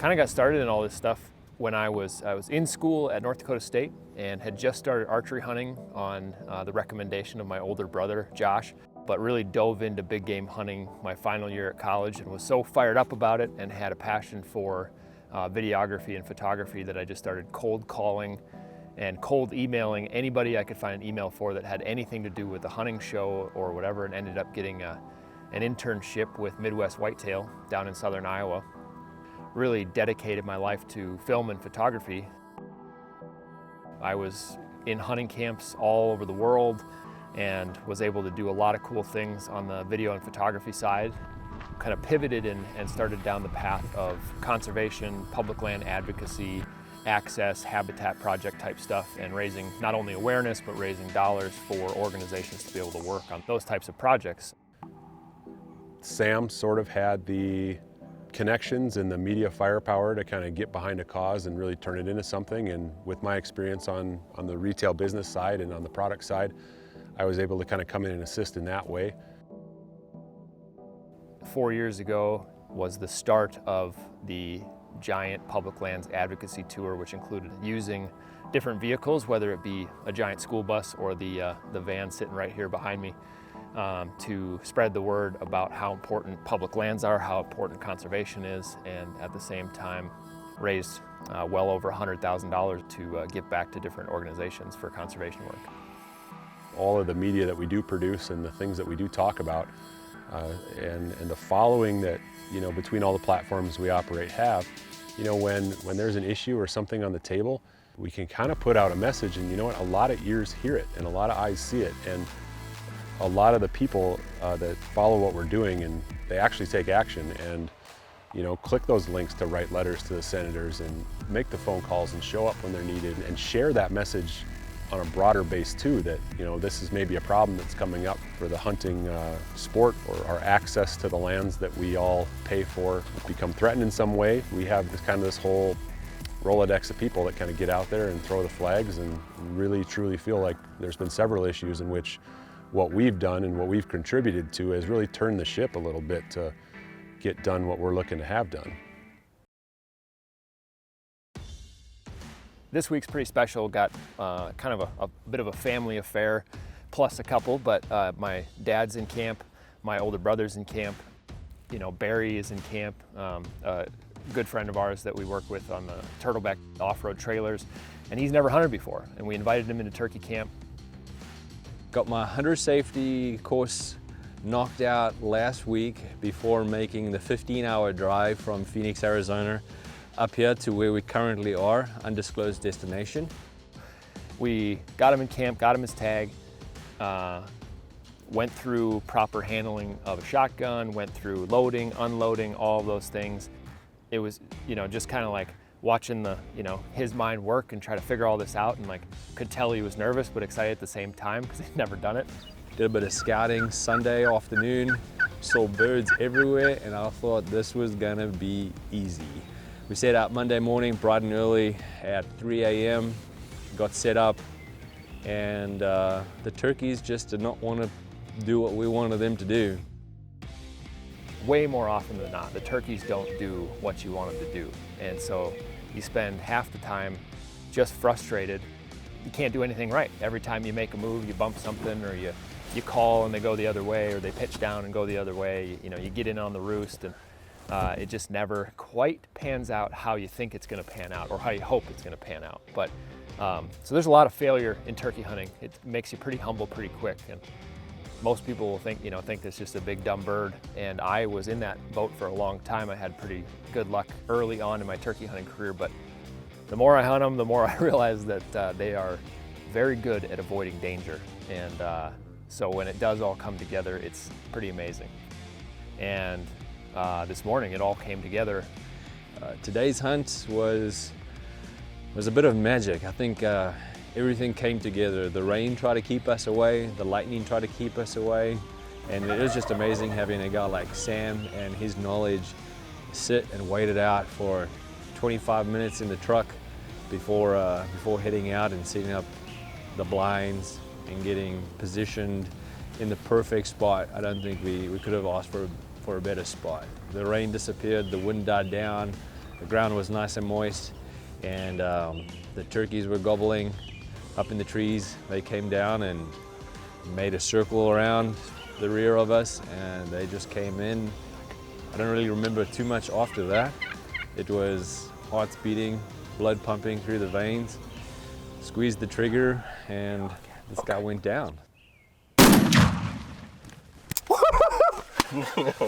Kind of got started in all this stuff when I was in school at North Dakota State and had just started archery hunting on the recommendation of my older brother, Josh, but really dove into big game hunting my final year at college and was so fired up about it and had a passion for videography and photography that I just started cold calling and cold emailing anybody I could find an email for that had anything to do with the hunting show or whatever, and ended up getting an internship with Midwest Whitetail down in southern Iowa. Really dedicated my life to film and photography. I was in hunting camps all over the world and was able to do a lot of cool things on the video and photography side. Kind of pivoted and started down the path of conservation, public land advocacy, access, habitat project type stuff, and raising not only awareness, but raising dollars for organizations to be able to work on those types of projects. Sam sort of had the connections and the media firepower to kind of get behind a cause and really turn it into something. And with my experience on the retail business side and on the product side, I was able to kind of come in and assist in that way. 4 years ago was the start of the giant public lands advocacy tour, which included using different vehicles, whether it be a giant school bus or the van sitting right here behind me, to spread the word about how important public lands are, how important conservation is, and at the same time raised well over $100,000 to give back to different organizations for conservation work. All of the media that we do produce and the things that we do talk about and the following that, between all the platforms we operate have, when there's an issue or something on the table, we can kind of put out a message, and a lot of ears hear it and a lot of eyes see it. And a lot of the people that follow what we're doing, and they actually take action and click those links to write letters to the senators and make the phone calls and show up when they're needed and share that message on a broader base too, that this is maybe a problem that's coming up for the hunting sport, or our access to the lands that we all pay for become threatened in some way. We have this whole Rolodex of people that kind of get out there and throw the flags and really truly feel like there's been several issues in which what we've done and what we've contributed to has really turned the ship a little bit to get done what we're looking to have done. This week's pretty special. Got kind of a bit of a family affair, plus a couple, but my dad's in camp, my older brother's in camp, Barry is in camp, a good friend of ours that we work with on the Turtleback off-road trailers, and he's never hunted before, and we invited him into turkey camp. Got my hunter safety course knocked out last week before making the 15-hour drive from Phoenix, Arizona, up here to where we currently are, undisclosed destination. We got him in camp, got him his tag, went through proper handling of a shotgun, went through loading, unloading, all of those things. It was, just kind of like watching his mind work and try to figure all this out, and could tell he was nervous but excited at the same time because he'd never done it. Did a bit of scouting Sunday afternoon, saw birds everywhere, and I thought this was gonna be easy. We set out Monday morning bright and early at 3 a.m., got set up, and the turkeys just did not want to do what we wanted them to do. Way more often than not, the turkeys don't do what you want them to do. And so you spend half the time just frustrated. You can't do anything right. Every time you make a move, you bump something, or you call and they go the other way, or they pitch down and go the other way. You get in on the roost, and it just never quite pans out how you think it's gonna pan out, or how you hope it's gonna pan out. But so there's a lot of failure in turkey hunting. It makes you pretty humble pretty quick. And most people will think this is just a big dumb bird, and I was in that boat for a long time. I had pretty good luck early on in my turkey hunting career, but the more I hunt them, the more I realize that they are very good at avoiding danger. And so when it does all come together, it's pretty amazing. And this morning it all came together. Today's hunt was a bit of magic. I think everything came together. The rain tried to keep us away, the lightning tried to keep us away, and it was just amazing having a guy like Sam and his knowledge sit and wait it out for 25 minutes in the truck before heading out and setting up the blinds and getting positioned in the perfect spot. I don't think we could have asked for a better spot. The rain disappeared, the wind died down, The ground was nice and moist, and the turkeys were gobbling up in the trees. They came down and made a circle around the rear of us, and they just came in. I don't really remember too much after that. It was hearts beating, blood pumping through the veins. Squeezed the trigger, and this guy went down.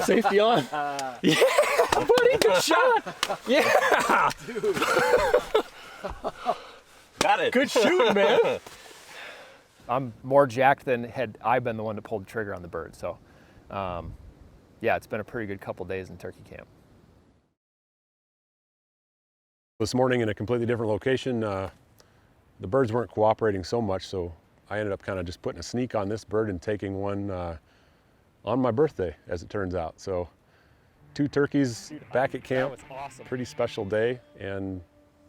Safety on. Yeah, buddy, good shot. Yeah. Dude. Got it. Good shooting, man. I'm more jacked than had I been the one to pull the trigger on the bird. So, yeah, it's been a pretty good couple days in turkey camp. This morning in a completely different location, the birds weren't cooperating so much, so I ended up kind of just putting a sneak on this bird and taking one on my birthday, as it turns out. So 2 turkeys back at camp. That was awesome. Pretty special day, and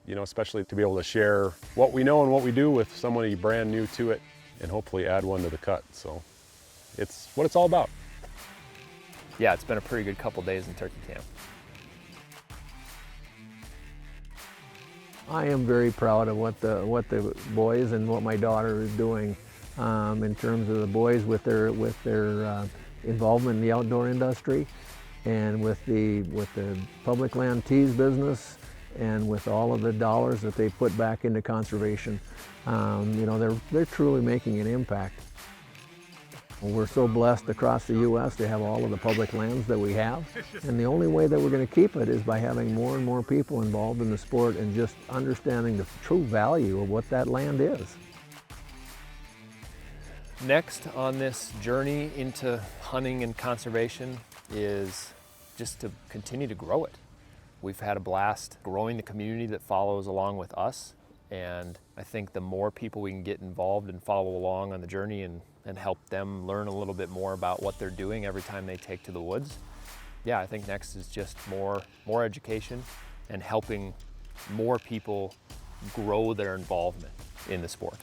you know, especially to be able to share what we know and what we do with somebody brand new to it, and hopefully add one to the cut. So it's what it's all about. Yeah, it's been a pretty good couple days in turkey camp. I am very proud of what the boys and what my daughter is doing in terms of the boys with their involvement in the outdoor industry, and with the public land teas business, and with all of the dollars that they put back into conservation. You know, they're truly making an impact. We're so blessed across the U.S. to have all of the public lands that we have, and the only way that we're going to keep it is by having more and more people involved in the sport and just understanding the true value of what that land is. Next on this journey into hunting and conservation is just to continue to grow it. We've had a blast growing the community that follows along with us, and I think the more people we can get involved and follow along on the journey and help them learn a little bit more about what they're doing every time they take to the woods. Yeah, I think next is just more education and helping more people grow their involvement in the sport.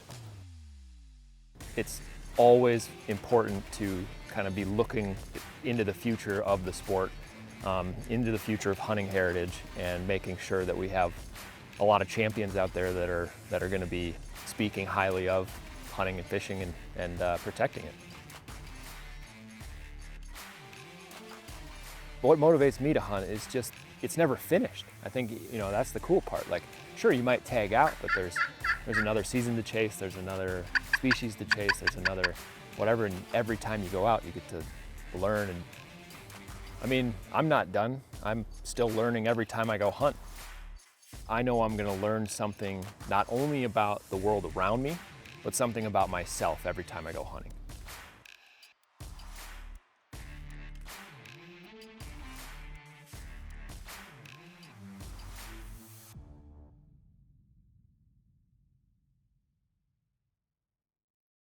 It's always important to kind of be looking into the future of the sport, into the future of hunting heritage, and making sure that we have a lot of champions out there that are going to be speaking highly of hunting and fishing and protecting it. What motivates me to hunt is just, it's never finished. I think, you know, that's the cool part. Like, sure, you might tag out, but there's another season to chase, there's another species to chase, there's another whatever, and every time you go out, you get to learn. And I mean, I'm not done. I'm still learning every time I go hunt. I know I'm gonna learn something not only about the world around me, but something about myself every time I go hunting.